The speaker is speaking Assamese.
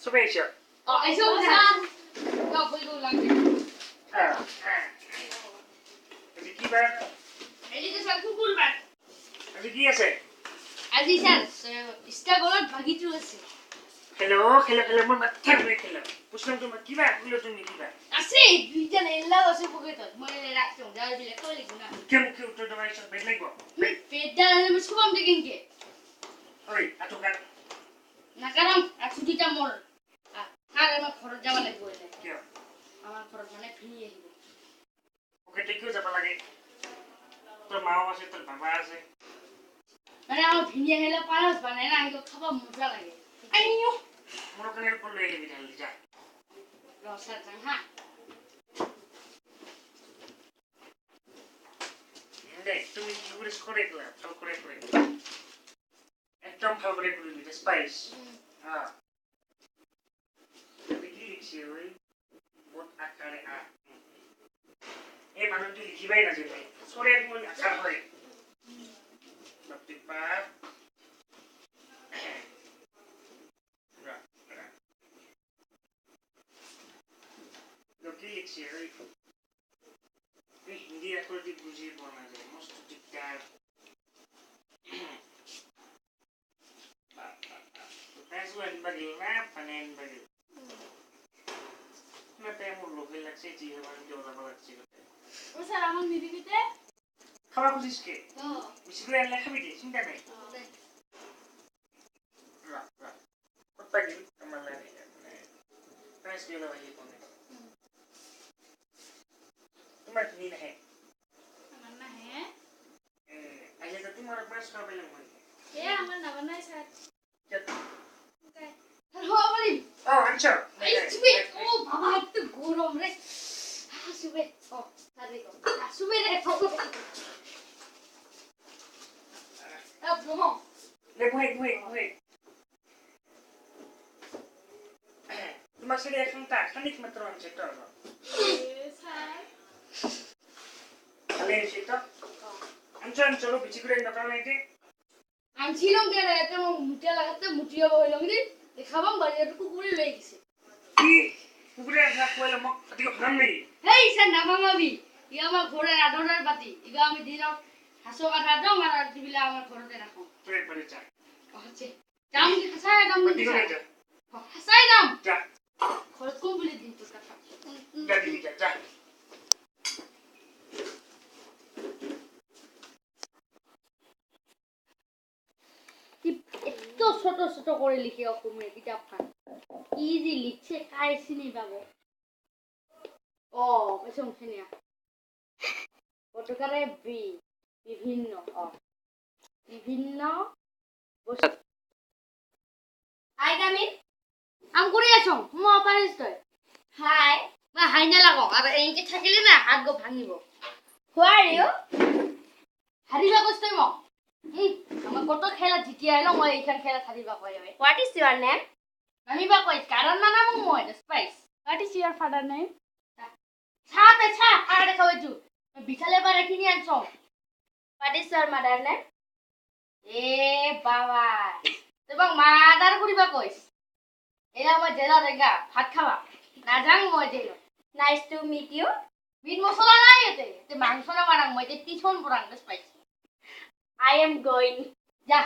Subesya. Oh, ay so san. Go boy go lang. আজি কি বাৰ Eli to san kukul ba. আজি কি আছে আজি san ista golat bagi tu ase. খেলো খেলো খেলো মোৰ মাথা ঘূৰাই খেলো পুষ্পম তোমাৰ কিবা বুলো তুমি কিবা Ase duita na illa ase poketot. Mo relaxon dal bile ko liguna. কিয় মুখে উত্তৰ দবাই চব বেগ লাগিব Peda na mas ko bam dikin ke. ঐ আটো কাট Nakaram aku dita mor. Har ama khorot jaba lagbo ele. কিয় Amar khorot mane phini ahibo. Okay টেকিও যাব লাগে তোৰ মাও আছে তোৰ বাবা আছে Mane amar phini ahile paras banai na ahiko khaba moja lage. Aiyo. মোৰ কাৰণে ওপৰ লৈ আহিবি ঢালি যা Rosa jang ha. দে তুমি কি করে করে গেলা ভাল করে করে একদম ভাল করে করবি স্পাইস হ্যাঁ তুমি কি লিখছি ওই বহুত আকারে আ এই মানুষটি লিখিবাই না যে সরে মন আকার হয় বাপটি বাপ কি লিখছি ওই হিন্দি এখন দি বুঝিয়ে বলা যায় মস্ত দিকদার Kasuan bagi lah, panen bagi. Mata yang mulu gelak sih sih, orang jauh lama lagi sih. Masa ramang bibi kita? Kalau aku sih ke, Oh. mesti gue yang lagi deh, sih dah nih. Rak. Kota gini, kemana nih? Nah, segala lagi pun. Cuma ini nih. Mana he? Aja tadi marah mas kau bilang mana? Ya, mana sah. Jatuh. Okay. Hello, Abali. Oh, hancur. Ay, sube. Oh, baba itu gorom re. Sube. Oh, tadi ko. Sube re. Belum. Wait. Masih ada yang tak, kan ini metron cerita loh. Yes, hai. Kalian cerita? Hancur bici gue yang datang lagi. আমি ছিলাম কেন এত মুটিয়া লাগাতে মুটিয়া হইলাম রে দেখাবাম বাড়ি একটু কুকুরে লই গেছে কি কুকুরে না কইলে মক আদিকে ভাম নেই হেই সে নামামাবি ই আমার ঘরে আদরের বাতি ইগা আমি দিলাম হাসো কাটা দাও আর দিবিলা আমার ঘরতে রাখো পরে যা হচ্ছে দাম কি হাসায় দাম বাতি কি করে যা হাসায় দাম যা খরচ কম বলে দিন তোর কথা যা দিবি যা এত ছোট ছোট করে লিখে অসমীয়া কিতাপখন কি যে লিখছে কাই চিনি পাব কৈছো শুনিয়া পটকাৰে বিভিন্ন বস্তু হাই কামিন আম কৰি আছো মই অপাৰেছ তই হাই মই হাই নালাগো আৰু এনেকে থাকিলে না হাত গো ভাঙিব খুৱাৰিও হাৰিবা কৈছ তই মোক আমার কত খেলা জিতি আইলো মই এইখান খেলা হারিবা কই আমি What is your name? আমি বা কই কারণ না নাম মই spice What is your father name? ছাতে ছা আরে কইছু বিছালে পারে কিনি আনছো What is your mother name? এ বাবা এবং মাদার করিবা কইস এলা মই জেলা দেখা ভাত খাবা না যাং মই জেলো Nice to meet you. Meat মশলা নাই এতে মাংস না বানাং মই তে টিছন পরাং স্পাইস I am going. যা